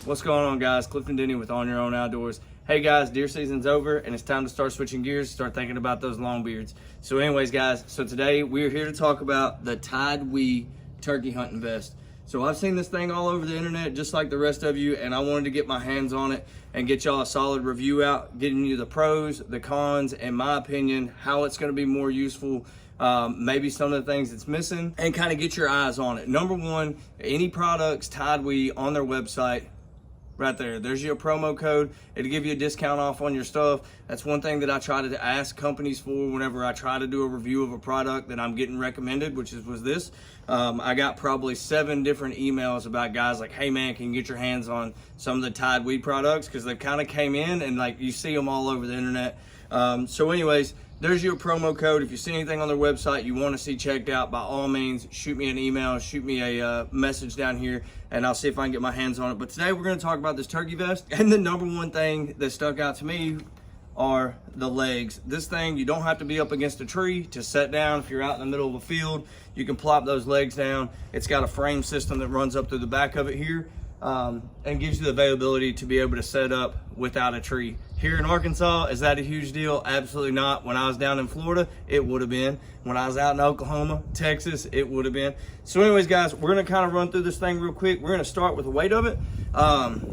What's going on, guys? Clifton Denny with On Your Own Outdoors. Hey guys, deer season's over and it's time to start switching gears, start thinking about those long beards. So anyways guys, so today we're here to talk about the Tidewe turkey hunting vest. So I've seen this thing all over the internet just like the rest of you, and I wanted to get my hands on it and get y'all a solid review out, getting you the pros, the cons, and my opinion, how it's gonna be more useful, maybe some of the things it's missing, and kind of get your eyes on it. Number one, any products Tidewe on their website, right there's your promo code. It'll give you a discount off on your stuff. That's one thing that I try to ask companies for whenever I try to do a review of a product that I'm getting recommended, which was this. I got probably 7 different emails about guys like, hey man, can you get your hands on some of the Tidewe products? Because they kind of came in and like you see them all over the internet. So anyways, there's your promo code. If you see anything on their website you want to see checked out, by all means, shoot me an email, shoot me a message down here, and I'll see if I can get my hands on it. But today we're going to talk about this turkey vest. And the number one thing that stuck out to me are the legs. This thing, you don't have to be up against a tree to set down. If you're out in the middle of a field, you can plop those legs down. It's got a frame system that runs up through the back of it here. And gives you the availability to be able to set up without a tree. Here in Arkansas, is that a huge deal? Absolutely not. When I was down in Florida, it would have been. When I was out in Oklahoma, Texas, it would have been. So anyways, guys, we're gonna kind of run through this thing real quick. We're gonna start with the weight of it.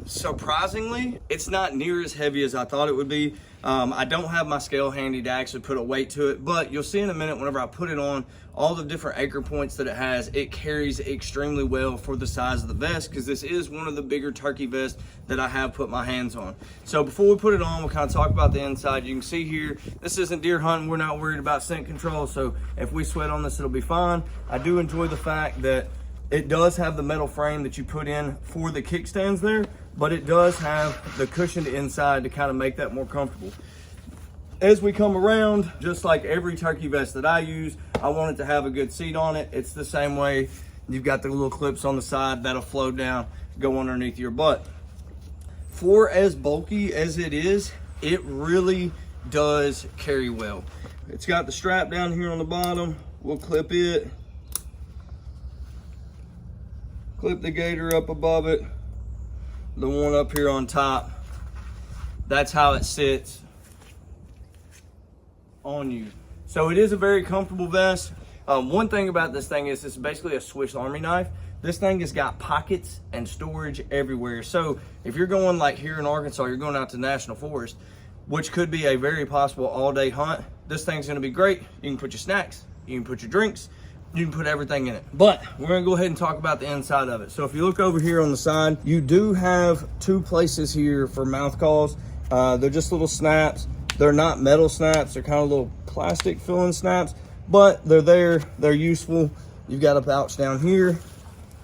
Surprisingly, it's not near as heavy as I thought it would be. I don't have my scale handy to actually put a weight to it, but you'll see in a minute whenever I put it on, all the different anchor points that it has, it carries extremely well for the size of the vest, because this is one of the bigger turkey vests that I have put my hands on. So before we put it on, we'll kind of talk about the inside. You can see here, this isn't deer hunting. We're not worried about scent control, so if we sweat on this, it'll be fine. I do enjoy the fact that it does have the metal frame that you put in for the kickstands there, but it does have the cushioned inside to kind of make that more comfortable. As we come around, just like every turkey vest that I use, I want it to have a good seat on it. It's the same way. You've got the little clips on the side that'll flow down, go underneath your butt. For as bulky as it is, it really does carry well. It's got the strap down here on the bottom. We'll clip it. Clip the gator up above it. The one up here on top. That's how it sits on you. So it is a very comfortable vest. One thing about this thing is it's basically a Swiss Army knife. This thing has got pockets and storage everywhere. So if you're going like here in Arkansas, you're going out to National Forest, which could be a very possible all-day hunt, this thing's gonna be great. You can put your snacks, you can put your drinks, you can put everything in it. But we're gonna go ahead and talk about the inside of it. So if you look over here on the side, you do have 2 places here for mouth calls. They're just little snaps. They're not metal snaps, they're kind of little plastic filling snaps, but they're there, they're useful. You've got a pouch down here.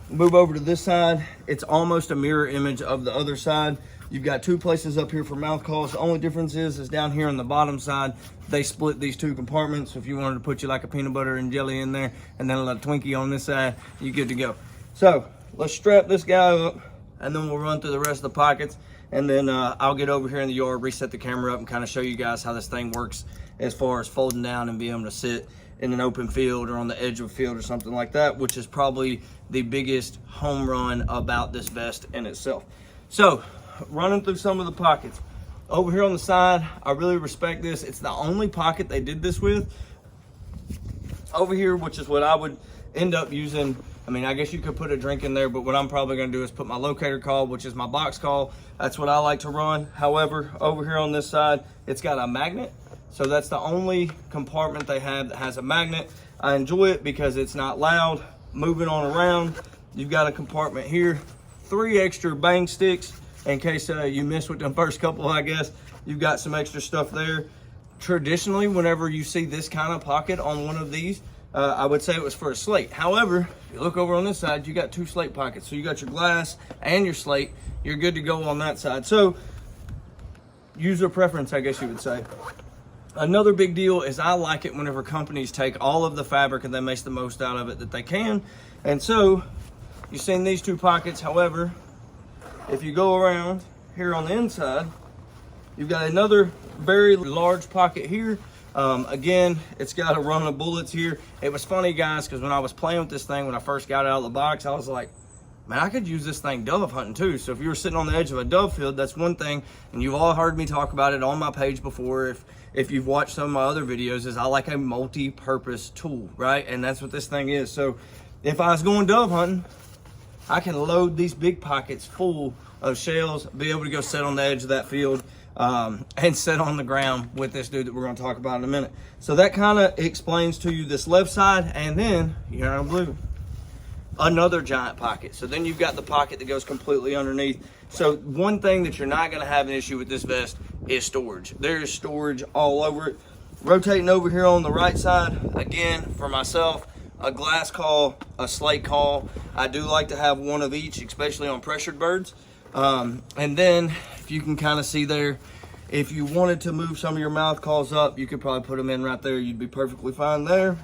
Move over to this side, it's almost a mirror image of the other side. You've got 2 places up here for mouth calls. The only difference is down here on the bottom side, they split these 2 compartments. So if you wanted to put you like a peanut butter and jelly in there and then a little Twinkie on this side, you're good to go. So let's strap this guy up and then we'll run through the rest of the pockets. And then I'll get over here in the yard, reset the camera up and kind of show you guys how this thing works as far as folding down and being able to sit in an open field or on the edge of a field or something like that, which is probably the biggest home run about this vest in itself. So running through some of the pockets. Over here on the side, I really respect this. It's the only pocket they did this with. Over here, which is what I would end up using. I mean, I guess you could put a drink in there, but what I'm probably gonna do is put my locator call, which is my box call. That's what I like to run. However, over here on this side, it's got a magnet. So that's the only compartment they have that has a magnet. I enjoy it because it's not loud. Moving on around, you've got a compartment here. 3 extra bang sticks in case you miss with them first couple, I guess. You've got some extra stuff there. Traditionally, whenever you see this kind of pocket on one of these, I would say it was for a slate. However, if you look over on this side, you got 2 slate pockets. So you got your glass and your slate. You're good to go on that side. So user preference, I guess you would say. Another big deal is I like it whenever companies take all of the fabric and they make the most out of it that they can. And so you've seen these 2 pockets. However, if you go around here on the inside, you've got another very large pocket here Again, it's got a run of bullets here. It was funny, guys, because when I was playing with this thing, when I first got it out of the box, I was like, man, I could use this thing dove hunting too. So if you were sitting on the edge of a dove field, that's one thing. And you've all heard me talk about it on my page before. If you've watched some of my other videos, is I like a multi-purpose tool, right? And that's what this thing is. So if I was going dove hunting, I can load these big pockets full of shells, be able to go sit on the edge of that field, and sit on the ground with this dude that we're going to talk about in a minute. So that kind of explains to you this left side, and then you're on blue. Another giant pocket. So then you've got the pocket that goes completely underneath. So one thing that you're not going to have an issue with this vest is storage. There's storage all over it. Rotating over here on the right side, again, for myself, a glass call, a slate call. I do like to have one of each, especially on pressured birds. And then if you can kind of see there, if you wanted to move some of your mouth calls up, you could probably put them in right there. You'd be perfectly fine there.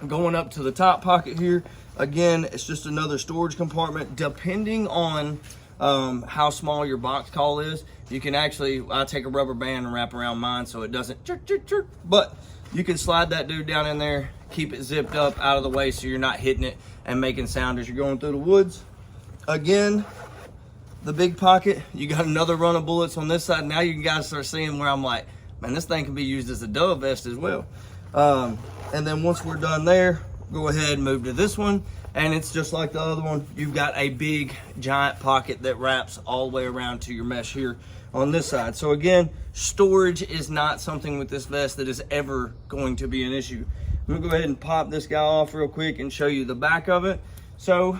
Going up to the top pocket here, again, it's just another storage compartment. Depending on how small your box call is, you can actually, I take a rubber band and wrap around mine so it doesn't chirp, chirp, chirp. But you can slide that dude down in there, keep it zipped up out of the way so you're not hitting it and making sound as you're going through the woods. Again, the big pocket, you got another run of bullets on this side. Now you guys start seeing where I'm like, man, this thing can be used as a dove vest as well. And then once we're done there, go ahead and move to this one. And it's just like the other one. You've got a big giant pocket that wraps all the way around to your mesh here on this side. So again, storage is not something with this vest that is ever going to be an issue. I'm gonna go ahead and pop this guy off real quick and show you the back of it. So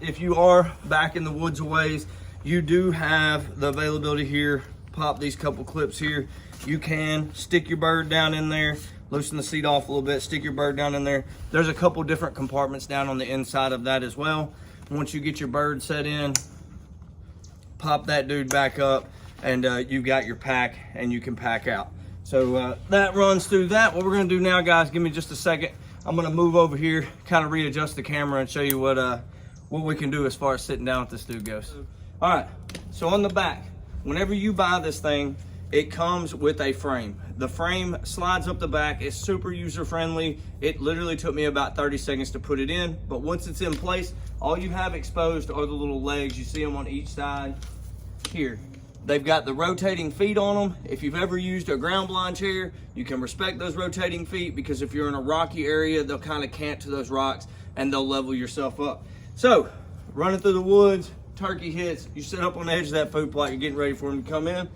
if you are back in the woods a ways, you do have the availability here. Pop these couple clips here. You can stick your bird down in there, loosen the seat off a little bit, stick your bird down in there. There's a couple different compartments down on the inside of that as well. Once you get your bird set in, pop that dude back up, and you've got your pack, and you can pack out. So that runs through that. What we're gonna do now, guys, give me just a second. I'm gonna move over here, kind of readjust the camera and show you what we can do as far as sitting down with this dude goes. All right, so on the back, whenever you buy this thing, it comes with a frame. The frame slides up the back. It's super user-friendly. It literally took me about 30 seconds to put it in, but once it's in place, all you have exposed are the little legs. You see them on each side here. They've got the rotating feet on them. If you've ever used a ground blind chair, you can respect those rotating feet, because if you're in a rocky area, they'll kind of cant to those rocks and they'll level yourself up. So, running through the woods, turkey hits, you sit up on the edge of that food plot, you're getting ready for them to come in.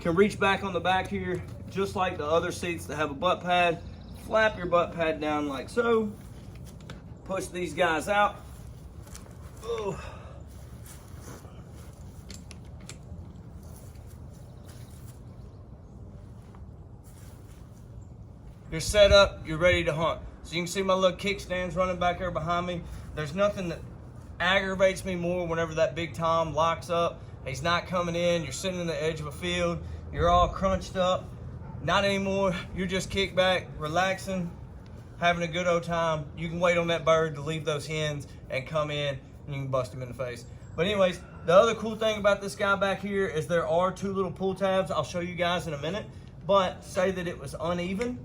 Can reach back on the back here, just like the other seats that have a butt pad. Flap your butt pad down like so. Push these guys out. Oh. You're set up, you're ready to hunt. So you can see my little kickstands running back there behind me. There's nothing that aggravates me more whenever that big Tom locks up. He's not coming in, you're sitting on the edge of a field, you're all crunched up. Not anymore, you're just kicked back, relaxing, having a good old time. You can wait on that bird to leave those hens and come in, and you can bust him in the face. But anyways, the other cool thing about this guy back here is there are two little pull tabs. I'll show you guys in a minute, but say that it was uneven.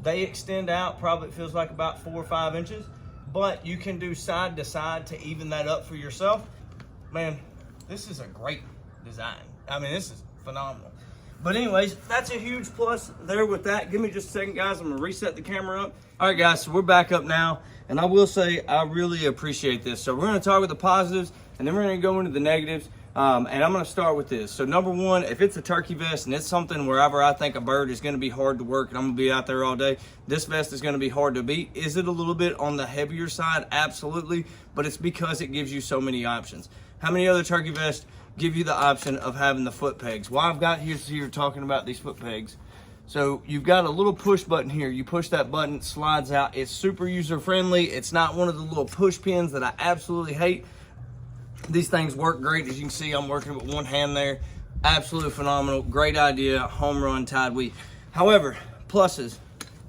They extend out, probably it feels like about 4 or 5 inches, but you can do side to side to even that up for yourself. Man, this is a great design. I mean, this is phenomenal. But anyways, that's a huge plus there with that. Give me just a second, guys. I'm gonna reset the camera up. All right, guys, so we're back up now. And I will say, I really appreciate this. So we're gonna talk about the positives, and then we're gonna go into the negatives. And I'm gonna start with this. So number one, if it's a turkey vest and it's something wherever I think a bird is gonna be hard to work and I'm gonna be out there all day, this vest is gonna be hard to beat. Is it a little bit on the heavier side? Absolutely, but it's because it gives you so many options. How many other turkey vests give you the option of having the foot pegs? Well, I've got here talking about these foot pegs. So you've got a little push button here. You push that button, it slides out. It's super user friendly. It's not one of the little push pins that I absolutely hate. These things work great. As you can see, I'm working with one hand there. Absolutely phenomenal. Great idea. Home run, Tidewe. However, pluses.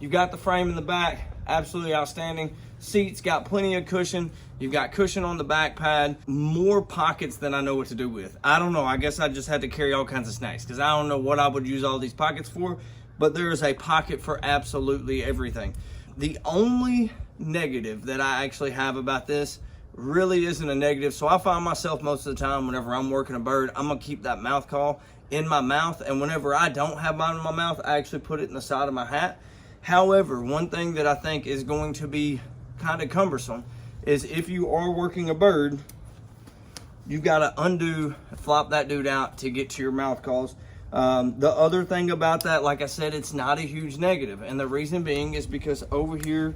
You've got the frame in the back. Absolutely outstanding. Seats got plenty of cushion. You've got cushion on the back pad. More pockets than I know what to do with. I don't know. I guess I just had to carry all kinds of snacks because I don't know what I would use all these pockets for. but there is a pocket for absolutely everything. The only negative that I actually have about this really isn't a negative. So I find myself most of the time whenever I'm working a bird, I'm gonna keep that mouth call in my mouth, and whenever I don't have mine in my mouth, I actually put it in the side of my hat. However, one thing that I think is going to be kind of cumbersome is if you are working a bird, you got to flop that dude out to get to your mouth calls. The other thing about that, like I said, it's not a huge negative. And the reason being is because over here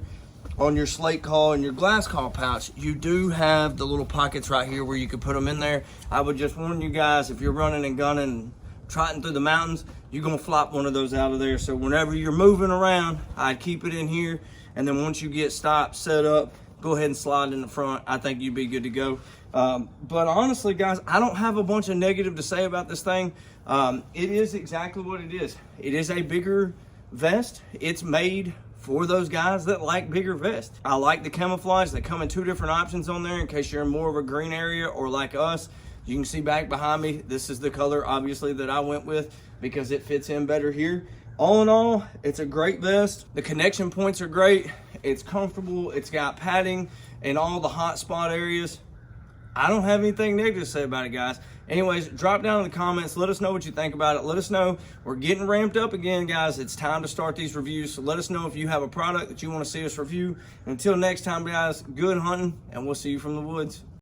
on your slate call and your glass call pouch, you do have the little pockets right here where you can put them in there. I would just warn you guys, if you're running and gunning, trotting through the mountains, you're gonna flop one of those out of there. So whenever you're moving around, I'd keep it in here. And then once you get stopped, set up, go ahead and slide in the front. I think you'd be good to go. But honestly, guys, I don't have a bunch of negative to say about this thing. It is exactly what it is. It is a bigger vest. It's made for those guys that like bigger vests. I like the camouflage. They come in 2 different options on there in case you're in more of a green area, or like us, you can see back behind me, this is the color obviously that I went with because it fits in better here. All in all, it's a great vest. The connection points are great. It's comfortable. It's got padding in all the hot spot areas. I don't have anything negative to say about it, guys. Anyways, drop down in the comments. Let us know what you think about it. Let us know. We're getting ramped up again, guys. It's time to start these reviews. So let us know if you have a product that you want to see us review. Until next time, guys, good hunting, and we'll see you from the woods.